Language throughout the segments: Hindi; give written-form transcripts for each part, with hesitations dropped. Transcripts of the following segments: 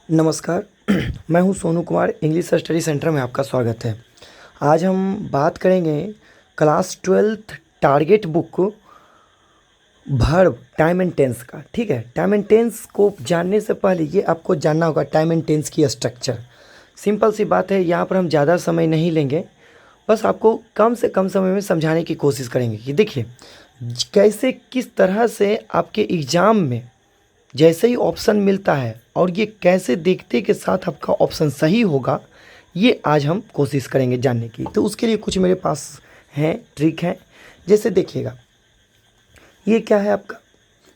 नमस्कार। मैं हूं Sonu Kumar. English study centre में आपका स्वागत है। आज हम बात करेंगे class 12th target book verb time and tense का। ठीक है, टाइम एंड टेंस को जानने से पहले ये आपको जानना होगा टाइम एंड टेंस की स्ट्रक्चर। सिंपल सी बात है, यहाँ पर हम ज़्यादा समय नहीं लेंगे, बस आपको कम से कम समय में समझाने की कोशिश करेंगे कि देखिए कैसे किस तरह से आपके एग्ज़ाम में जैसे ही ऑप्शन मिलता है और ये कैसे देखते के साथ आपका ऑप्शन सही होगा, ये आज हम कोशिश करेंगे जानने की। तो उसके लिए कुछ मेरे पास हैं, ट्रिक हैं। जैसे देखिएगा, ये क्या है आपका,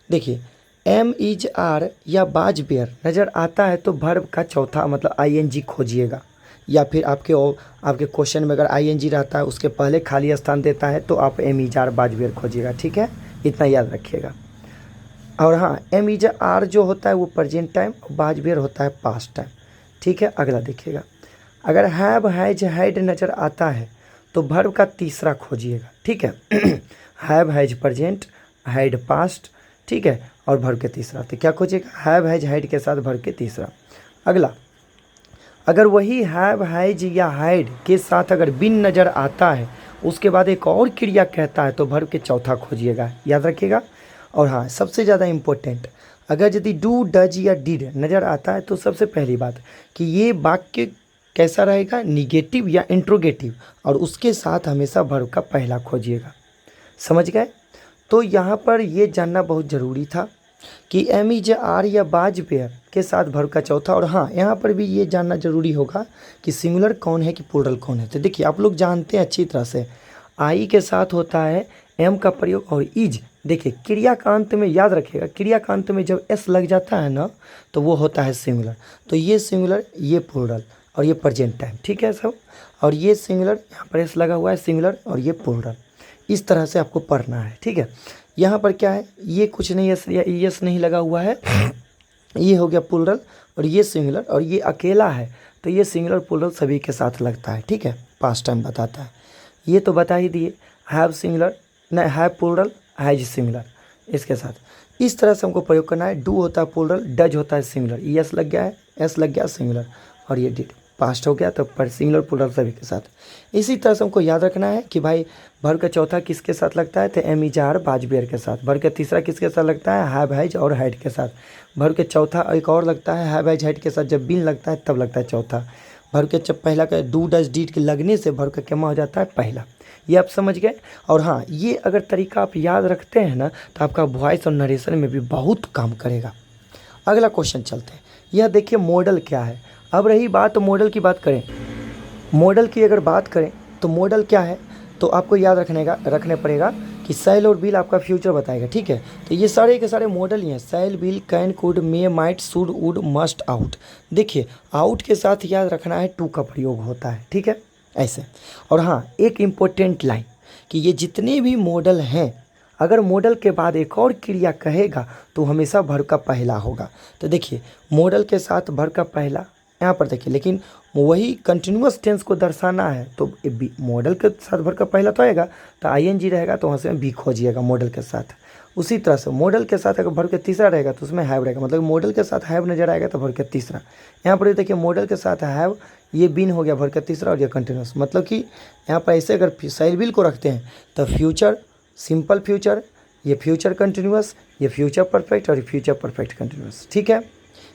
देखिए एम इज आर या बाज बेयर नज़र आता है तो वर्ब का चौथा मतलब आईएनजी खोजिएगा, या फिर आपके क्वेश्चन में अगर आईएनजी रहता है उसके पहले खाली स्थान देता है तो आप एम इज आर बाज बेयर खोजिएगा। ठीक है, इतना याद रखिएगा। और हाँ, एम इज आर जो होता है वो प्रेजेंट टाइम, बाज बेयर होता है पास्ट टाइम। ठीक है, अगला देखिएगा, अगर हैव हैज हैड नज़र आता है तो वर्ब का तीसरा खोजिएगा। ठीक है, have has present, had passed. ठीक है, और वर्ब के तीसरा तो क्या खोजिएगा, हैव हैज हैड के साथ वर्ब के तीसरा। अगला, अगर वही हैव हैज या हैड के साथ अगर बिन नज़र आता है उसके बाद एक और क्रिया कहता है तो वर्ब के चौथा खोजिएगा, याद रखिएगा। और हाँ, सबसे ज़्यादा इम्पोर्टेंट, अगर यदि डू डज या डिड नज़र आता है तो सबसे पहली बात कि ये वाक्य कैसा रहेगा, निगेटिव या इंट्रोगेटिव, और उसके साथ हमेशा वर्ब का पहला खोजिएगा। समझ गए? तो यहाँ पर ये जानना बहुत ज़रूरी था कि एम इज आर या बाज पेयर के साथ वर्ब का चौथा। और हाँ, यहाँ पर भी ये जानना ज़रूरी होगा कि सिंगुलर कौन है कि प्लूरल कौन है। तो देखिए, आप लोग जानते हैं अच्छी तरह से आई के साथ होता है एम का प्रयोग, और इज देखिए क्रियाकांत में याद रखिएगा, क्रियाकांत में जब एस लग जाता है ना तो वो होता है सिंगुलर। तो ये सिंगुलर, ये प्लूरल, और ये प्रेजेंट टाइम। ठीक है सब, और ये सिंगुलर, यहाँ पर एस लगा हुआ है सिंगुलर, और ये प्लूरल। इस तरह से आपको पढ़ना है। ठीक है, यहाँ पर क्या है, ये कुछ नहीं, यस नहीं लगा हुआ है, ये हो गया प्लूरल, और ये सिंगुलर, और ये अकेला है तो ये सिंगुलर प्लूरल सभी के साथ लगता है। ठीक है, पास्ट टाइम बताता है। ये तो बता ही दिए, हैव सिंगुलर, नहीं हैव प्लूरल, हैज सिंगुलर, इसके साथ इस तरह से हमको प्रयोग करना है। डू होता है प्लूरल, डज होता है सिंगुलर, यस लग गया है, एस लग गया सिंगुलर, और ये डिड पास्ट हो गया तो पर सिंगुलर प्लूरल सभी के साथ। इसी तरह से हमको याद रखना है कि भाई वर्ब का चौथा किसके साथ लगता है तो एम इज आर बाज बेयर के साथ। वर्ब का तीसरा किसके साथ लगता है, हैव हैज और हैड के साथ। वर्ब के चौथा एक और लगता है हैव हैज हैड के साथ, जब बिन लगता है तब लगता है चौथा। वर्ब के जब पहला का डू डज डिड के लगने से वर्ब का क्या हो जाता है, पहला। ये आप समझ गए। और हाँ, ये अगर तरीका आप याद रखते हैं ना तो आपका वॉइस और नरेशन में भी बहुत काम करेगा। अगला क्वेश्चन चलते हैं। यह देखिए मॉडल क्या है। अब रही बात मॉडल की, बात करें मॉडल की, अगर बात करें तो मॉडल क्या है तो आपको याद रखने पड़ेगा कि शैल और विल आपका फ्यूचर बताएगा। ठीक है, तो ये सारे के सारे मॉडल ही हैं, shall, will, can, could, may, might, should, would, must, out. देखिए आउट के साथ याद रखना है टू का प्रयोग होता है। ठीक है, ऐसे। और हाँ, एक इम्पोर्टेंट लाइन कि ये जितने भी मॉडल हैं, अगर मॉडल के बाद एक और क्रिया कहेगा तो हमेशा वर्ब का पहला होगा। तो देखिए मॉडल के साथ वर्ब का पहला यहाँ पर देखिए, लेकिन वही कंटिन्यूअस टेंस को दर्शाना है तो मॉडल के साथ वर्ब का पहला तो आएगा, तो आईएनजी रहेगा तो वहाँ से बी खोजिएगा मॉडल के साथ। उसी तरह से मॉडल के साथ अगर वर्ब का तीसरा रहेगा तो उसमें हैव रहेगा, मतलब मॉडल के साथ हैव नजर आएगा तो वर्ब का तीसरा। यहाँ पर देखिए मॉडल के साथ हैव, ये बिन हो गया वर्ब का तीसरा, और ये कंटिन्यूअस, मतलब कि यहाँ पर ऐसे अगर शैल विल को रखते हैं तो फ्यूचर सिंपल फ्यूचर, ये फ्यूचर कंटिन्यूअस, ये फ्यूचर परफेक्ट, और ये फ्यूचर परफेक्ट कंटिन्यूअस। ठीक है,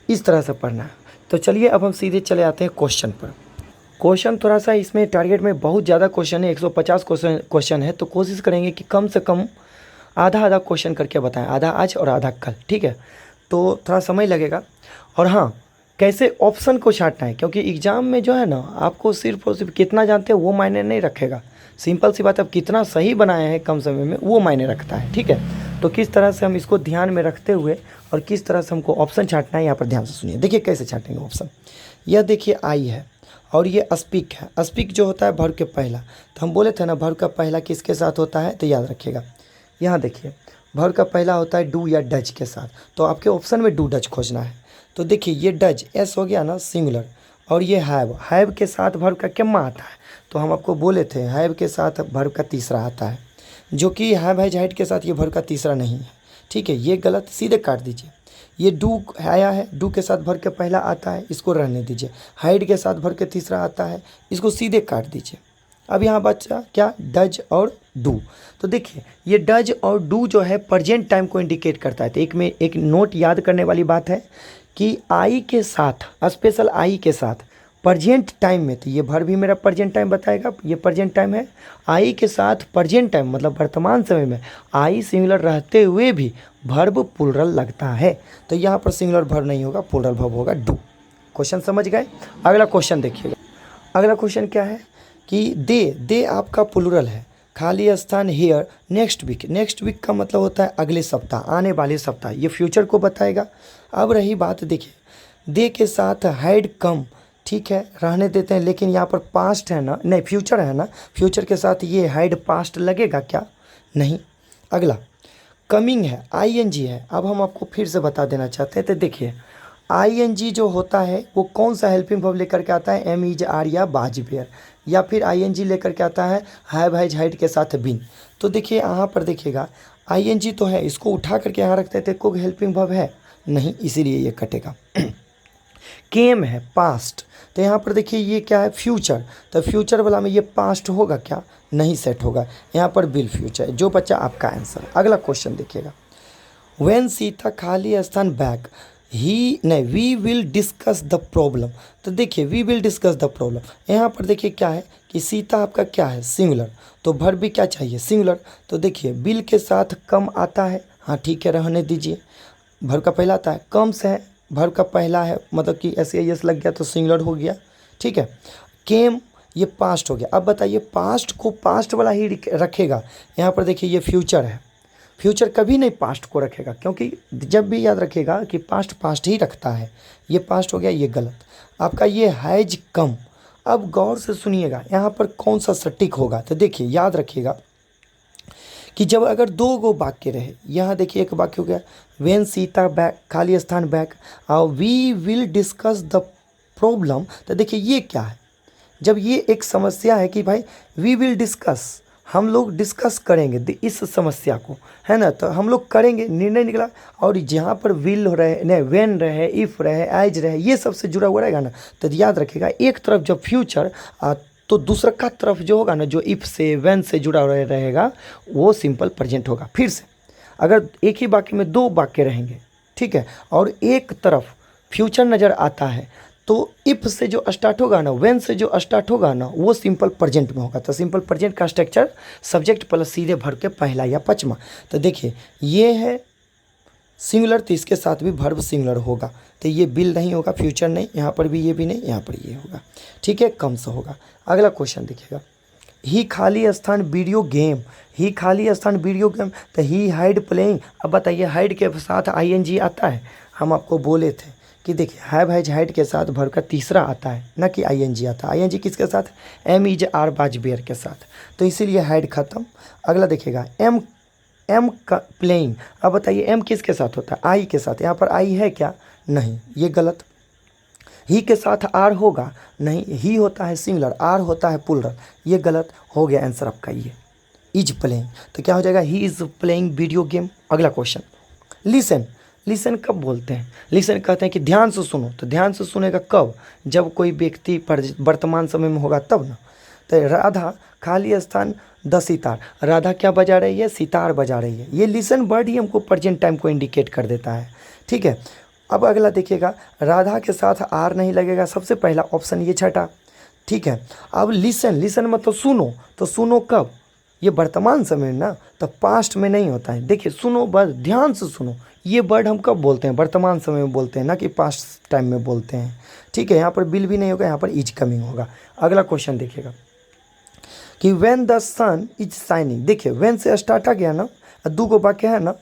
इस तरह से पढ़ना है। तो चलिए अब हम सीधे चले आते हैं क्वेश्चन पर। क्वेश्चन थोड़ा सा इसमें टारगेट में बहुत ज़्यादा क्वेश्चन है, 150 क्वेश्चन है, तो कोशिश करेंगे कि कम से कम आधा आधा क्वेश्चन करके बताएं, आधा आज और आधा कल। ठीक है, तो थोड़ा समय लगेगा। और हाँ, कैसे ऑप्शन को छांटना है, क्योंकि एग्ज़ाम में जो है ना आपको सिर्फ और सिर्फ कितना जानते हैं वो मायने नहीं रखेगा। सिंपल सी बात, अब कितना सही बनाए हैं कम समय में वो मायने रखता है। ठीक है, तो किस तरह से हम इसको ध्यान में रखते हुए और किस तरह से हमको ऑप्शन छांटना है यहाँ पर ध्यान से सुनिए। देखिए कैसे छांटेंगे ऑप्शन। यह देखिए आई है और ये स्पीक है। स्पीक जो होता है वर्ब के पहला, तो हम बोले थे ना वर्ब का पहला किसके साथ होता है, तो याद रखिएगा। यहाँ देखिए वर्ब का पहला होता है डू या डज के साथ, तो आपके ऑप्शन में डू डज खोजना है। तो देखिए ये डज एस हो गया ना सिंगुलर, और ये हैव के साथ वर्ब का क्या आता है, तो हम आपको बोले थे हैव के साथ वर्ब का तीसरा आता है, जो कि हैव हैज हैड के साथ ये वर्ब का तीसरा नहीं है। ठीक है, ये गलत, सीधे काट दीजिए। ये डू आया है, डू के साथ भर के पहला आता है, इसको रहने दीजिए। हाइड के साथ भर के तीसरा आता है, इसको सीधे काट दीजिए। अब यहाँ बचा क्या, डज और डू। तो देखिए ये डज और डू जो है प्रेजेंट टाइम को इंडिकेट करता है। तो एक नोट याद करने वाली बात है कि आई के साथ, स्पेशल आई के साथ प्रेजेंट टाइम में, तो ये भर भी मेरा प्रेजेंट टाइम बताएगा, ये प्रेजेंट टाइम है। आई के साथ प्रेजेंट टाइम मतलब वर्तमान समय में आई सिंगुलर रहते हुए भी वर्ब प्लूरल लगता है। तो यहाँ पर सिंगुलर वर्ब नहीं होगा, प्लूरल वर्ब होगा डू। क्वेश्चन समझ गए? अगला क्वेश्चन देखिएगा। अगला क्वेश्चन क्या है कि दे आपका प्लूरल है, खाली स्थान here next week. Next week का मतलब होता है अगले सप्ताह, आने वाले सप्ताह, ये फ्यूचर को बताएगा। अब रही बात, देखिए दे के साथ हैड कम, ठीक है रहने देते हैं, लेकिन यहाँ पर पास्ट है ना, नहीं फ्यूचर है ना, फ्यूचर के साथ ये हैड पास्ट लगेगा क्या? नहीं। अगला कमिंग है, आईएनजी है। अब हम आपको फिर से बता देना चाहते हैं, तो देखिए आईएनजी जो होता है वो कौन सा हेल्पिंग वर्ब लेकर के आता है, एम इज आर या बाज बेयर, या फिर आईएनजी लेकर के आता है हैव हैज हैड के साथ बिन। तो देखिए यहाँ पर देखिएगा आईएनजी तो है, इसको उठा करके यहाँ रखते थे, कोई हेल्पिंग वर्ब है नहीं, इसीलिए ये कटेगा। केम है पास्ट, तो यहाँ पर देखिए ये क्या है, फ्यूचर। तो फ्यूचर वाला में ये पास्ट होगा क्या? नहीं सेट होगा, यहाँ पर विल फ्यूचर, जो बच्चा आपका आंसर। अगला क्वेश्चन देखिएगा, व्हेन सीता खाली स्थान बैक ही नहीं, we will discuss the problem. तो देखिए we will discuss the problem, यहाँ पर देखिए क्या है कि सीता आपका क्या है, सिंगुलर, तो वर्ब भी क्या चाहिए, सिंगुलर। तो देखिए विल के साथ कम आता है, हाँ ठीक है रहने दीजिए, वर्ब का पहला आता है, कम्स है वर्ब का पहला है, मतलब कि एस एस लग गया तो सिंगुलर हो गया, ठीक है। केम ये पास्ट हो गया। अब बताइए पास्ट को पास्ट वाला ही रखेगा, यहाँ पर देखिए ये फ्यूचर है, फ्यूचर कभी नहीं पास्ट को रखेगा, क्योंकि जब भी याद रखेगा कि पास्ट पास्ट ही रखता है। ये पास्ट हो गया, ये गलत। आपका ये हैज कम। अब गौर से सुनिएगा यहाँ पर कौन सा सटीक होगा, तो देखिए याद रखिएगा कि जब अगर दो गो वाक्य रहे, यहाँ देखिए एक वाक्य हो गया व्हेन सीता बैक, खाली स्थान बैक, और we will discuss the problem. तो देखिए ये क्या है, जब ये एक समस्या है कि भाई वी विल डिस्कस, हम लोग डिस्कस करेंगे इस समस्या को, है ना, तो हम लोग करेंगे, निर्णय निकला। और जहाँ पर विल रहे, नहीं व्हेन रहे, इफ़ रहे, एज रहे, ये सबसे जुड़ा हुआ रहेगा ना, तो याद रखिएगा एक तरफ जब फ्यूचर तो दूसरा का तरफ जो होगा ना, जो इफ़ से व्हेन से जुड़ा रहेगा वो सिंपल प्रेजेंट होगा। फिर से अगर एक ही वाक्य में दो वाक्य रहेंगे, ठीक है, और एक तरफ फ्यूचर नज़र आता है, तो इफ़ से जो स्टार्ट होगा ना, व्हेन से जो स्टार्ट होगा ना, वो सिंपल प्रेजेंट में होगा। तो सिंपल प्रेजेंट का स्ट्रक्चर सब्जेक्ट प्लस सीधे भर के पहला या पचमा। तो देखिए ये है सिंगुलर, तो इसके साथ भी वर्ब सिंगुलर होगा, तो ये बिल नहीं होगा, फ्यूचर नहीं, यहाँ पर भी ये भी नहीं, यहाँ पर ये होगा, ठीक है, कम से होगा। अगला क्वेश्चन देखिएगा, ही खाली स्थान वीडियो गेम, ही खाली स्थान वीडियो गेम, तो ही हाइड प्लेइंग। अब बताइए हाइड के साथ आईएनजी आता है, हम आपको बोले थे कि देखिए हैव हैज हाइड के साथ वर्ब का तीसरा आता है, ना कि आईएनजी आता है। आईएनजी किसके साथ, एम इज आर बाज बेयर के साथ, तो इसीलिए हाइड खत्म। अगला देखिएगा एम का प्लेइंग। अब बताइए एम किसके साथ होता है, आई के साथ, यहाँ पर आई है क्या, नहीं, ये गलत। ही के साथ आर होगा, नहीं, ही होता है सिंगुलर, आर होता है प्लूरल, ये गलत हो गया आंसर आपका। ये इज प्लेइंग, तो क्या हो जाएगा, he is playing video game. अगला क्वेश्चन, लिसन। लिसन कब बोलते हैं, लिसन कहते हैं कि ध्यान से सुनो। तो ध्यान से सुनेगा कब, जब कोई व्यक्ति वर्तमान समय में होगा तब ना। तो राधा खाली स्थान द सितार, राधा क्या बजा रही है, सितार बजा रही है। ये लिसन वर्ड ही हमको प्रेजेंट टाइम को इंडिकेट कर देता है, ठीक है। अब अगला देखिएगा, राधा के साथ आर नहीं लगेगा, सबसे पहला ऑप्शन ये छठा, ठीक है। अब लिसन, लिसन मतलब सुनो, तो सुनो कब, ये वर्तमान समय में ना, तो पास्ट में नहीं होता है। देखिए सुनो, बस ध्यान से सुनो, ये वर्ड हम कब बोलते हैं, वर्तमान समय में बोलते हैं, ना कि पास्ट टाइम में बोलते हैं, ठीक है। यहाँ पर बिल भी नहीं होगा, यहाँ पर इज कमिंग होगा। अगला क्वेश्चन देखिएगा कि when the sun is shining. देखिए व्हेन से स्टार्ट आ गया ना, दो गो वाक्य है ना,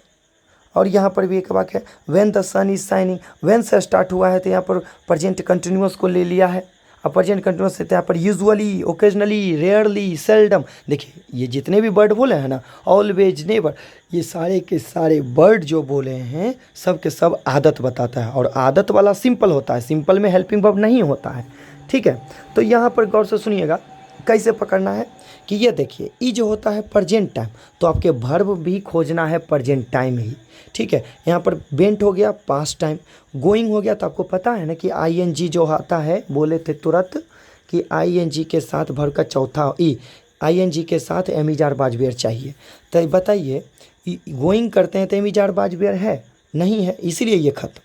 और यहाँ पर भी एक वाक्य है when the sun is shining. When से स्टार्ट हुआ है तो यहाँ पर प्रेजेंट कंटिन्यूअस को ले लिया है, अब प्रेजेंट कंटिन्यूअस से यहाँ पर यूजुअली, ओकेजनली, रेयरली, सेल्डम। देखिए ये जितने भी वर्ड बोले हैं ना, ऑलवेज, नेवर, ये सारे के सारे वर्ड जो बोले हैं सब के सब आदत बताता है, और आदत वाला सिंपल होता है, सिंपल में हेल्पिंग वर्ब नहीं होता है, ठीक है। तो यहाँ पर गौर से सुनिएगा कैसे पकड़ना है कि ये देखिए ई जो होता है प्रेजेंट टाइम, तो आपके वर्ब भी खोजना है प्रेजेंट टाइम ही, ठीक है। यहाँ पर वेंट हो गया पास्ट टाइम, गोइंग हो गया, तो आपको पता है ना कि आईएनजी जो आता है, बोले थे तुरंत कि आईएनजी के साथ वर्ब का चौथा ई, आईएनजी के साथ एमिजार बाजवेयर चाहिए। तो बताइए गोइंग करते हैं तो एमिजार बाजवेयर है नहीं है, इसीलिए ये खत्म।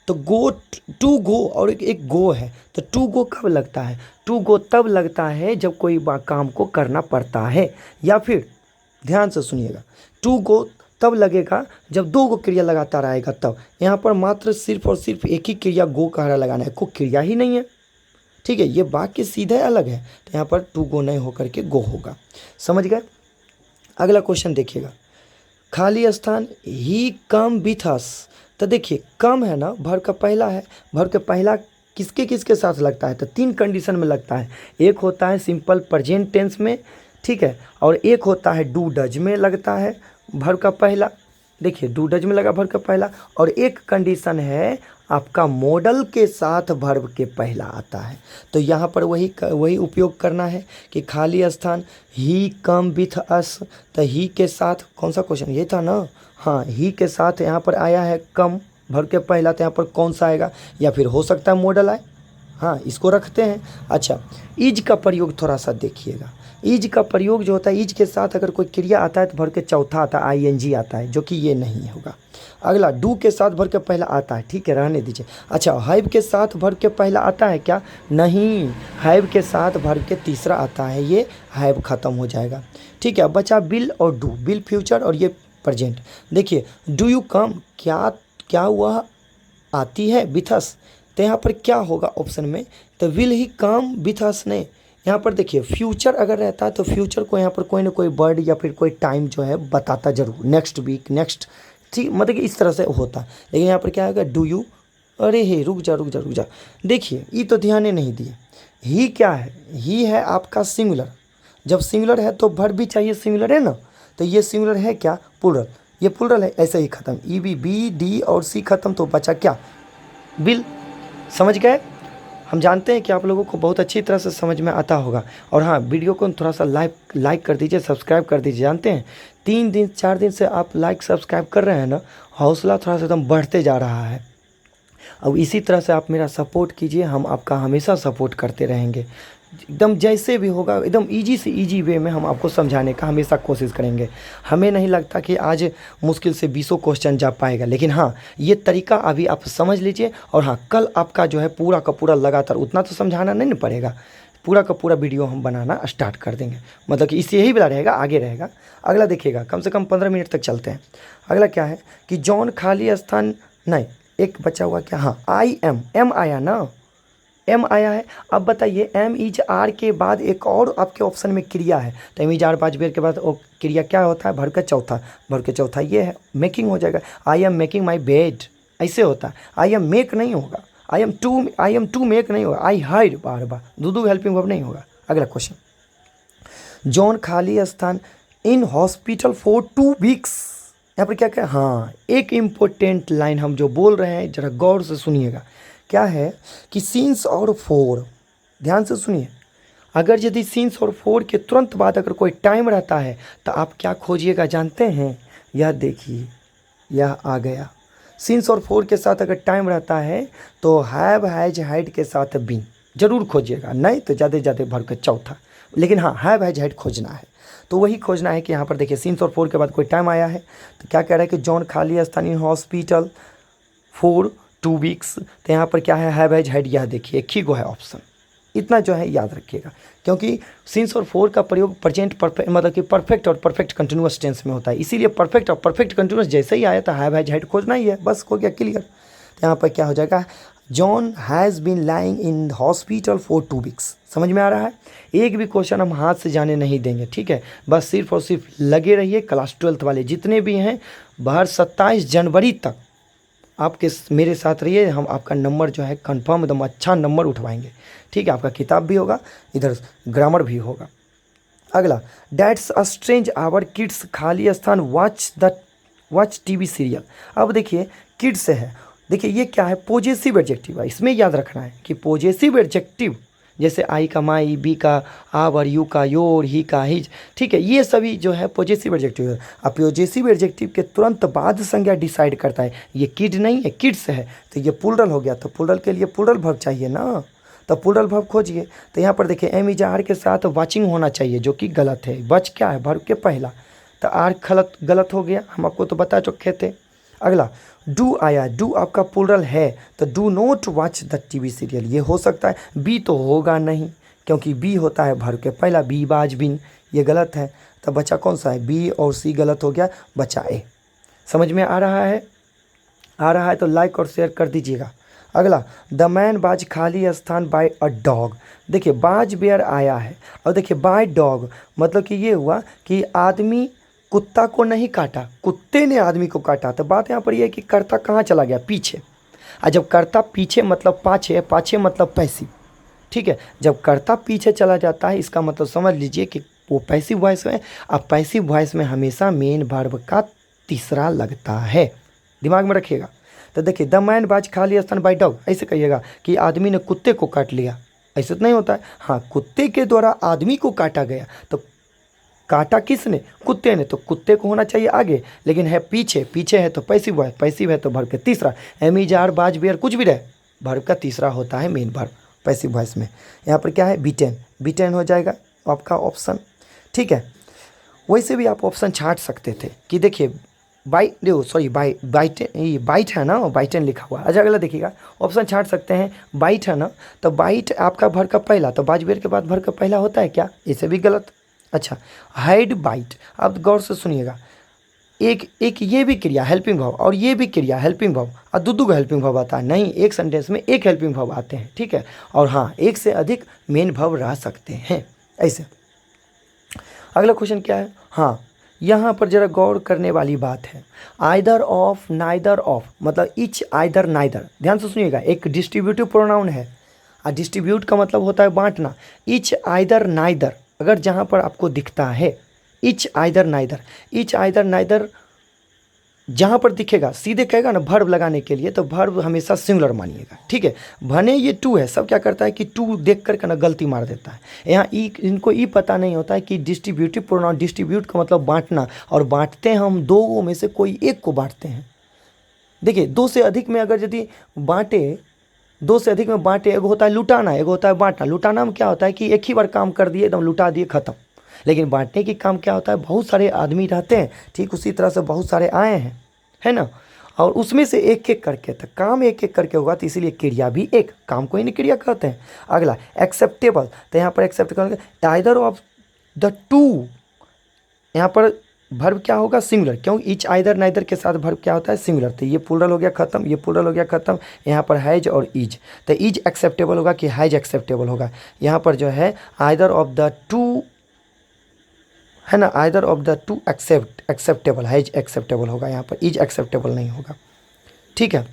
तो गो, टू गो और एक गो है, तो टू गो कब लगता है? टू गो तब लगता है जब कोई काम को करना पड़ता है, या फिर ध्यान से सुनिएगा, टू गो तब लगेगा जब दो गो क्रिया लगातार आएगा तब। यहाँ पर मात्र सिर्फ और सिर्फ एक ही क्रिया गो का लगाना है, कोई क्रिया ही नहीं है, ठीक है। ये वाक्य सीधे अलग है, तो यहाँ पर टू गो नहीं होकर के गो होगा, समझ गए। अगला क्वेश्चन देखिएगा, खाली स्थान ही कम विथ अस। तो देखिए कम है ना, भर का पहला है, भर का पहला किसके किसके साथ लगता है? तो तीन कंडीशन में लगता है, एक होता है सिंपल प्रेजेंट टेंस में, ठीक है, और एक होता है डू डज में लगता है भर का पहला, देखिए डू डज में लगा भर का पहला, और एक कंडीशन है आपका मॉडल के साथ वर्ब के पहला आता है। तो यहाँ पर वही उपयोग करना है कि खाली स्थान ही कम विथ अस, तो ही के साथ, कौन सा क्वेश्चन ये था ना, हाँ ही के साथ यहाँ पर आया है कम भर के पहला, तो यहाँ पर कौन सा आएगा, या फिर हो सकता है मॉडल आए, हाँ इसको रखते हैं। अच्छा इज का प्रयोग थोड़ा सा देखिएगा, इज का प्रयोग जो होता है, इज के साथ अगर कोई क्रिया आता है तो भर के चौथा आता है आईएनजी आता है, जो कि ये नहीं होगा। अगला डू के साथ भर के पहला आता है, ठीक है रहने दीजिए। अच्छा हैव के साथ भर के पहला आता है क्या? नहीं, हैव के साथ भर के तीसरा आता है, ये हैव खत्म हो जाएगा, ठीक है। अब बचा बिल और डू, बिल फ्यूचर और ये प्रेजेंट। देखिए डू यू कम, क्या वह आती है विथ अस, तो यहाँ पर क्या होगा ऑप्शन में, तो will he come with us ने। यहाँ पर देखिए फ्यूचर अगर रहता है तो फ्यूचर को यहाँ पर कोई ना कोई वर्ड या फिर कोई टाइम जो है बताता जरूर, नेक्स्ट वीक, नेक्स्ट, ठीक, मतलब कि इस तरह से होता। लेकिन यहाँ पर क्या आएगा, डू यू, अरे हे रुक जा, देखिए ये तो ध्यान ही नहीं दिए। ही क्या है, ही है आपका सिंगुलर, जब सिंगुलर है तो वर्ब भी चाहिए सिंगुलर है ना, तो ये सिंगुलर है क्या, प्लुरल, ये प्लुरल है, ऐसे ही खत्म, ई बी बी डी और सी खत्म, तो बचा क्या, बिल। समझ गए। हम जानते हैं कि आप लोगों को बहुत अच्छी तरह से समझ में आता होगा। और हाँ वीडियो को थोड़ा सा लाइक कर दीजिए, सब्सक्राइब कर दीजिए। जानते हैं 3 दिन 4 दिन से आप लाइक सब्सक्राइब कर रहे हैं ना, हौसला थोड़ा सा एकदम बढ़ते जा रहा है। अब इसी तरह से आप मेरा सपोर्ट कीजिए, हम आपका हमेशा सपोर्ट करते रहेंगे, एकदम जैसे भी होगा एकदम इजी से इजी वे में हम आपको समझाने का हमेशा कोशिश करेंगे। हमें नहीं लगता कि आज मुश्किल से 20 क्वेश्चन जा पाएगा, लेकिन हाँ ये तरीका अभी आप समझ लीजिए, और हाँ कल आपका जो है पूरा का पूरा लगातार, उतना तो समझाना नहीं ना पड़ेगा, पूरा का पूरा वीडियो हम बनाना स्टार्ट कर देंगे, मतलब कि इससे यही वाला रहेगा, आगे रहेगा। अगला देखिएगा, कम से कम 15 मिनट तक चलते हैं। अगला क्या है कि जॉन खाली स्थान, नहीं एक बचा हुआ क्या, हाँ आई एम आया ना, एम आया है। अब बताइए एम इज आर के बाद एक और आपके ऑप्शन में क्रिया है, तो एम इज आर बाजवेयर के बाद वो क्रिया क्या होता है, भर का चौथा ये है, मेकिंग हो जाएगा, I am making my bed, ऐसे होता है। आई एम मेक नहीं होगा, आई एम टू मेक नहीं होगा, आई हाइड बार दो हेल्पिंग वर्ब नहीं होगा। अगला क्वेश्चन, जॉन खाली स्थान इन हॉस्पिटल फॉर 2 वीक्स। यहाँ पर क्या, हाँ एक इम्पोर्टेंट लाइन हम जो बोल रहे हैं जरा गौर से सुनिएगा, क्या है कि सिंस और फॉर, ध्यान से सुनिए, अगर यदि सिंस और फॉर के तुरंत बाद अगर कोई टाइम रहता है तो आप क्या खोजिएगा जानते हैं, यह देखिए यह आ गया, सिंस और फॉर के साथ अगर टाइम रहता है तो हैव हैज हैड के साथ बीन जरूर खोजिएगा, नहीं तो ज़्यादा भर के चौथा, लेकिन हाँ हैव हैज हैड खोजना है। तो वही खोजना है कि यहाँ पर देखिए सिंस और फॉर के बाद कोई टाइम आया है, तो क्या कह रहा है कि जॉन खाली स्थान इन हॉस्पिटल फॉर 2 वीक्स, तो यहाँ पर क्या है, हैव हैज हैड, यह देखिए एक ही गो है ऑप्शन, इतना जो है याद रखिएगा, क्योंकि सिंस और फॉर का प्रयोग प्रेजेंट परफेक्ट, मतलब कि परफेक्ट और परफेक्ट कंटिन्यूअस टेंस में होता है, इसीलिए परफेक्ट और परफेक्ट कंटिन्यूअस जैसे ही आया था हैव हैज हैड खोजना ही है, बस हो गया क्लियर। तो यहाँ पर क्या हो जाएगा, John has been lying in hospital for 2 weeks. समझ में आ रहा है, एक भी क्वेश्चन हम हाथ से जाने नहीं देंगे, ठीक है, बस सिर्फ और सिर्फ लगे रहिए। क्लास 12th वाले जितने भी हैं बाहर 27 जनवरी तक आपके मेरे साथ रहिए, हम आपका नंबर जो है कंफर्म एकदम अच्छा नंबर उठवाएंगे, ठीक है। आपका किताब भी होगा, इधर ग्रामर भी होगा। अगला, that's a strange hour kids खाली स्थान वॉच टीवी सीरियल। अब देखिए किड्स है, देखिए ये क्या है, पॉजेसिव एडजेक्टिव है, इसमें याद रखना है कि पॉजेसिव एडजेक्टिव जैसे आई का माई, बी का आवर, यू का योर, ही का हिज, ठीक है, ये सभी जो है पॉजेसिव एडजेक्टिव है। अब पॉजेसिव एडजेक्टिव के तुरंत बाद संज्ञा डिसाइड करता है, ये किड नहीं है, किड्स है, तो ये प्लूरल हो गया, तो प्लूरल के लिए प्लूरल वर्ब चाहिए ना, तो प्लूरल वर्ब खोजिए। तो यहाँ पर देखिए एम इज आर के साथ वाचिंग होना चाहिए, जो कि गलत है। वच क्या है, वर्ब के पहला, तो आर गलत हो गया, हम आपको तो बता चुके थे। अगला डू आया, डू आपका प्लूरल है, तो do not watch the TV serial, ये हो सकता है। बी तो होगा नहीं, क्योंकि बी होता है वर्ब के पहला, बी बाज बिन, ये गलत है। तो बचा कौन सा है, बी और सी गलत हो गया, बचा ए। समझ में आ रहा है? आ रहा है तो लाइक और शेयर कर दीजिएगा। अगला द मैन बाज खाली स्थान बाय अ डॉग, देखिए बाज बेयर आया है, और देखिए बाय डॉग मतलब कि ये हुआ कि आदमी कुत्ता को नहीं काटा, कुत्ते ने आदमी को काटा। तो बात यहाँ पर ये है कि कर्ता कहाँ चला गया, पीछे। और जब कर्ता पीछे मतलब पाछे, पाछे मतलब पैसिव, ठीक है। जब कर्ता पीछे चला जाता है, इसका मतलब समझ लीजिए कि वो पैसिव वॉइस में। अब पैसिव वॉइस में हमेशा मेन वर्ब का तीसरा लगता है, दिमाग में रखिएगा। तो देखिए द मैन बाज खाली स्थान बाय डॉग, ऐसे कहिएगा कि आदमी ने कुत्ते को काट लिया, ऐसे तो नहीं होता है। हाँ, कुत्ते के द्वारा आदमी को काटा गया, तो काटा किसने, कुत्ते ने, तो कुत्ते को होना चाहिए आगे, लेकिन है पीछे, पीछे है तो पैसिव है, पैसिव है तो वर्ब का तीसरा। एम इज आर बाज बेयर कुछ भी रहे, वर्ब का तीसरा होता है मेन वर्ब पैसिव वॉइस में। यहाँ पर क्या है, बीटेन, बीटेन हो जाएगा आपका ऑप्शन, ठीक है। वैसे भी आप ऑप्शन छांट सकते थे कि देखिए देखो सॉरी बाइटेन, ये बाइट है ना, बाइटेन लिखा हुआ। अच्छा अगला देखिएगा, ऑप्शन छांट सकते हैं, बाइट है ना, तो बाइट आपका भर का पहला, तो बाजबेर के बाद भर का पहला होता है क्या, इसे भी गलत। अच्छा हाइड बाइट, अब गौर से सुनिएगा, एक ये भी क्रिया हेल्पिंग वर्ब और ये भी क्रिया हेल्पिंग वर्ब, और दो हेल्पिंग वर्ब आता है नहीं, एक सेंटेंस में एक हेल्पिंग वर्ब आते हैं, ठीक है। और हाँ, एक से अधिक मेन वर्ब रह सकते हैं ऐसे। अगला क्वेश्चन क्या है, हाँ यहाँ पर जरा गौर करने वाली बात है, आइदर ऑफ, नाइदर ऑफ, मतलब इच, आइदर, नाइदर, ध्यान से सुनिएगा, एक डिस्ट्रीब्यूटिव प्रोनाउन है, और डिस्ट्रीब्यूट का मतलब होता है बांटना। इच, आइदर, नाइदर, अगर जहाँ पर आपको दिखता है etch, either, neither, etch, either, neither जहाँ पर दिखेगा सीधे कहेगा ना वर्ब लगाने के लिए, तो वर्ब हमेशा सिंगुलर मानिएगा, ठीक है। भने ये टू है, सब क्या करता है कि टू देख करके ना गलती मार देता है। यहाँ ई, इनको ई पता नहीं होता है कि डिस्ट्रीब्यूटिव प्रोनाउन, डिस्ट्रीब्यूट का मतलब बांटना, और बांटते हैं हम दो में से कोई एक को बांटते हैं। देखिए दो से अधिक में अगर यदि बांटे, दो से अधिक में बांटे, एगो होता है लुटाना, एगो होता है बांटना। लुटाना में क्या होता है कि एक ही बार काम कर दिए, एकदम लुटा दिए, खत्म। लेकिन बांटने की काम क्या होता है, बहुत सारे आदमी रहते हैं, ठीक उसी तरह से बहुत सारे आए हैं, है ना, और उसमें से एक एक करके, तो काम एक एक करके होगा, तो इसीलिए क्रिया भी एक, काम को ही नहीं क्रिया कहते हैं। अगला एक्सेप्टेबल, तो यहाँ पर acceptable either of the two, यहाँ पर वर्ब क्या होगा, सिंगुलर, क्यों, इच, आइदर, नाइदर के साथ वर्ब क्या होता है, सिंगुलर। तो ये प्लूरल हो गया खत्म, ये प्लूरल हो गया खत्म। यहाँ पर हैज और इज, तो इज एक्सेप्टेबल होगा कि हैज एक्सेप्टेबल होगा। यहाँ पर जो है आइदर ऑफ द टू है ना, either of the two acceptable, has acceptable होगा, यहाँ पर इज एक्सेप्टेबल नहीं होगा, ठीक है।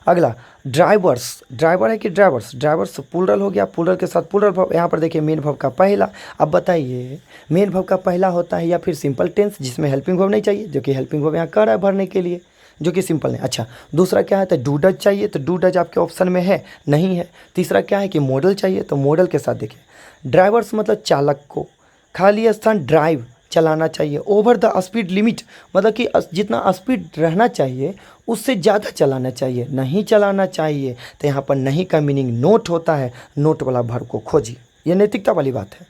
अगला ड्राइवर्स, ड्राइवर है कि ड्राइवर्स, ड्राइवर्स प्लूरल हो गया, प्लूरल के साथ प्लूरल वर्ब। यहाँ पर देखिए मेन वर्ब का पहला, अब बताइए मेन वर्ब का पहला होता है या फिर सिंपल टेंस जिसमें हेल्पिंग वर्ब नहीं चाहिए, जो कि हेल्पिंग वर्ब यहाँ कर रहा है भरने के लिए, जो कि सिंपल नहीं। अच्छा दूसरा क्या है, तो डू डज चाहिए, तो डू डज आपके ऑप्शन में है नहीं है। तीसरा क्या है कि मॉडल चाहिए, तो मॉडल के साथ देखिए ड्राइवर्स मतलब चालक को, खाली स्थान ड्राइव, चलाना चाहिए। ओवर द स्पीड लिमिट मतलब कि जितना स्पीड रहना चाहिए उससे ज़्यादा चलाना चाहिए, नहीं चलाना चाहिए। तो यहाँ पर नहीं का मीनिंग नोट होता है, नोट वाला वर्ब को खोजिए, ये नैतिकता वाली बात है।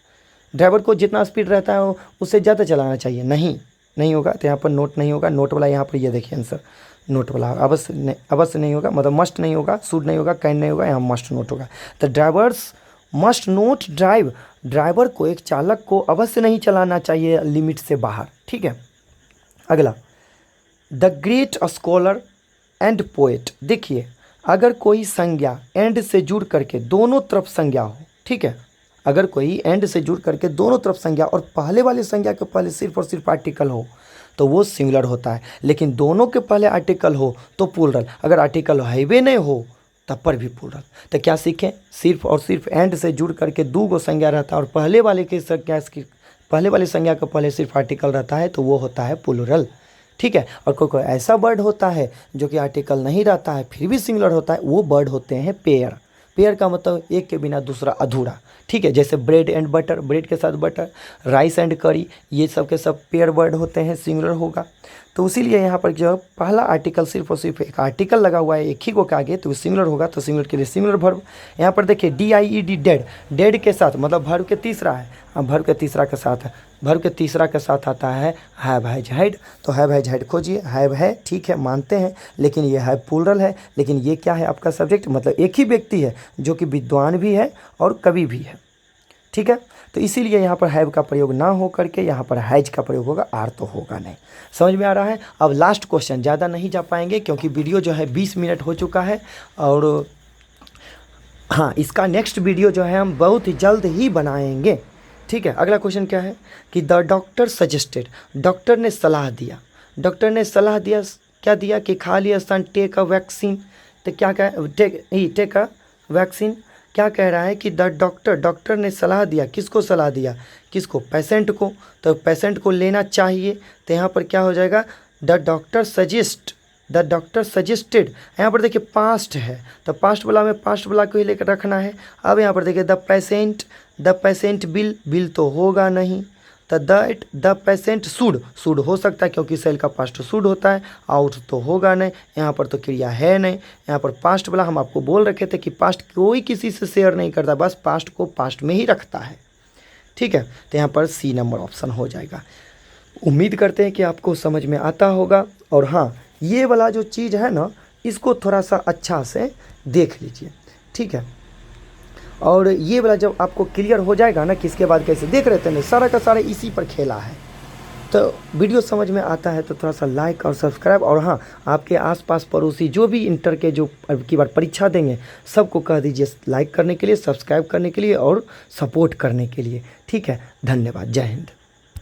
ड्राइवर को जितना स्पीड रहता है उससे ज़्यादा चलाना चाहिए, नहीं होगा, तो यहाँ पर नोट नहीं होगा। नोट वाला यहाँ पर ये देखिए आंसर, नोट वाला अवश्य नहीं होगा, मतलब मस्ट नहीं होगा, शुड नहीं होगा, कैन नहीं होगा, यहाँ मस्ट नोट होगा। तो drivers must note drive, driver को, एक चालक को अवश्य नहीं चलाना चाहिए लिमिट से बाहर, ठीक है। अगला the great scholar and poet, देखिए अगर कोई संज्ञा एंड से जुड़ करके दोनों तरफ संज्ञा हो, ठीक है, अगर कोई एंड से जुड़ करके दोनों तरफ संज्ञा और पहले वाली संज्ञा के पहले सिर्फ और सिर्फ आर्टिकल हो तो वो सिंगुलर होता है, लेकिन दोनों के पहले आर्टिकल हो तो प्लूरल। अगर आर्टिकल हाईवे नहीं हो तब पर भी प्लूरल। तो क्या सीखें, सिर्फ और सिर्फ एंड से जुड़ करके दो गो संज्ञा रहता है और पहले वाले की संज्ञा, पहले वाली संज्ञा का पहले सिर्फ आर्टिकल रहता है तो वो होता है प्लूरल, ठीक है। और कोई कोई ऐसा वर्ड होता है जो कि आर्टिकल नहीं रहता है फिर भी सिंगुलर होता है, वो वर्ड होते हैं पेयर। पेयर का मतलब एक के बिना दूसरा अधूरा, ठीक है। जैसे ब्रेड एंड बटर, ब्रेड के साथ बटर, राइस एंड करी, ये सब के सब पेयर वर्ड होते हैं, सिंगुलर होगा। तो इसीलिए यहाँ पर जो पहला आर्टिकल सिर्फ और सिर्फ एक आर्टिकल लगा हुआ है एक ही को के आगे, तो सिंगुलर होगा, तो सिंगुलर के लिए सिंगुलर वर्ब। यहाँ पर देखिए DIED डेड, डेड के साथ मतलब वर्ब के तीसरा है, वर्ब के तीसरा के साथ है, वर्ब के तीसरा के साथ आता है हैव हैज हैड। तो हैव हैज हैड खोजिए, हैव है ठीक है मानते हैं, लेकिन ये हैव प्लूरल है, लेकिन ये क्या है आपका सब्जेक्ट, मतलब एक ही व्यक्ति है जो कि विद्वान भी है और कवि भी है, ठीक है। तो इसीलिए यहाँ पर हैव का प्रयोग ना हो करके यहाँ पर हैज का प्रयोग होगा, आर तो होगा नहीं। समझ में आ रहा है। अब लास्ट क्वेश्चन, ज़्यादा नहीं जा पाएंगे क्योंकि वीडियो जो है 20 मिनट हो चुका है, और हाँ इसका नेक्स्ट वीडियो जो है हम बहुत ही जल्द ही बनाएंगे, ठीक है। अगला क्वेश्चन क्या है कि द डॉक्टर सजेस्टेड, डॉक्टर ने सलाह दिया, डॉक्टर ने सलाह दिया, क्या दिया कि खाली स्थान टेक अ वैक्सीन। तो क्या कह टेक अ वैक्सीन, क्या कह रहा है कि द डॉक्टर, डॉक्टर ने सलाह दिया, किसको सलाह दिया, किसको, पेशेंट को। तो पेशेंट को लेना चाहिए, तो यहाँ पर क्या हो जाएगा the doctor suggest, the doctor suggested. यहाँ पर देखिए पास्ट है, तो पास्ट वाला में पास्ट वाला को ही लेकर रखना है। अब यहाँ पर देखिए द पेशेंट बिल, बिल तो होगा नहीं, तो द पेशेंट शुड हो सकता है क्योंकि सेल का पास्ट शुड होता है, आउट तो होगा नहीं, यहाँ पर तो क्रिया है नहीं। यहाँ पर पास्ट वाला हम आपको बोल रखे थे कि पास्ट कोई किसी से शेयर नहीं करता, बस पास्ट को पास्ट में ही रखता है, ठीक है। तो यहाँ पर C नंबर ऑप्शन हो जाएगा। उम्मीद करते हैं कि आपको समझ में आता होगा। और हाँ ये वाला जो चीज़ है ना, इसको थोड़ा सा अच्छा से देख लीजिए, ठीक है। और ये वाला जब आपको क्लियर हो जाएगा ना कि इसके बाद कैसे देख रहे थे ना, सारा का सारा इसी पर खेला है। तो वीडियो समझ में आता है तो थोड़ा सा लाइक और सब्सक्राइब, और हाँ आपके आसपास पड़ोसी जो भी इंटर के जो अब की बार परीक्षा देंगे सबको कह दीजिए लाइक करने के लिए, सब्सक्राइब करने के लिए और सपोर्ट करने के लिए, ठीक है। धन्यवाद, जय हिंद।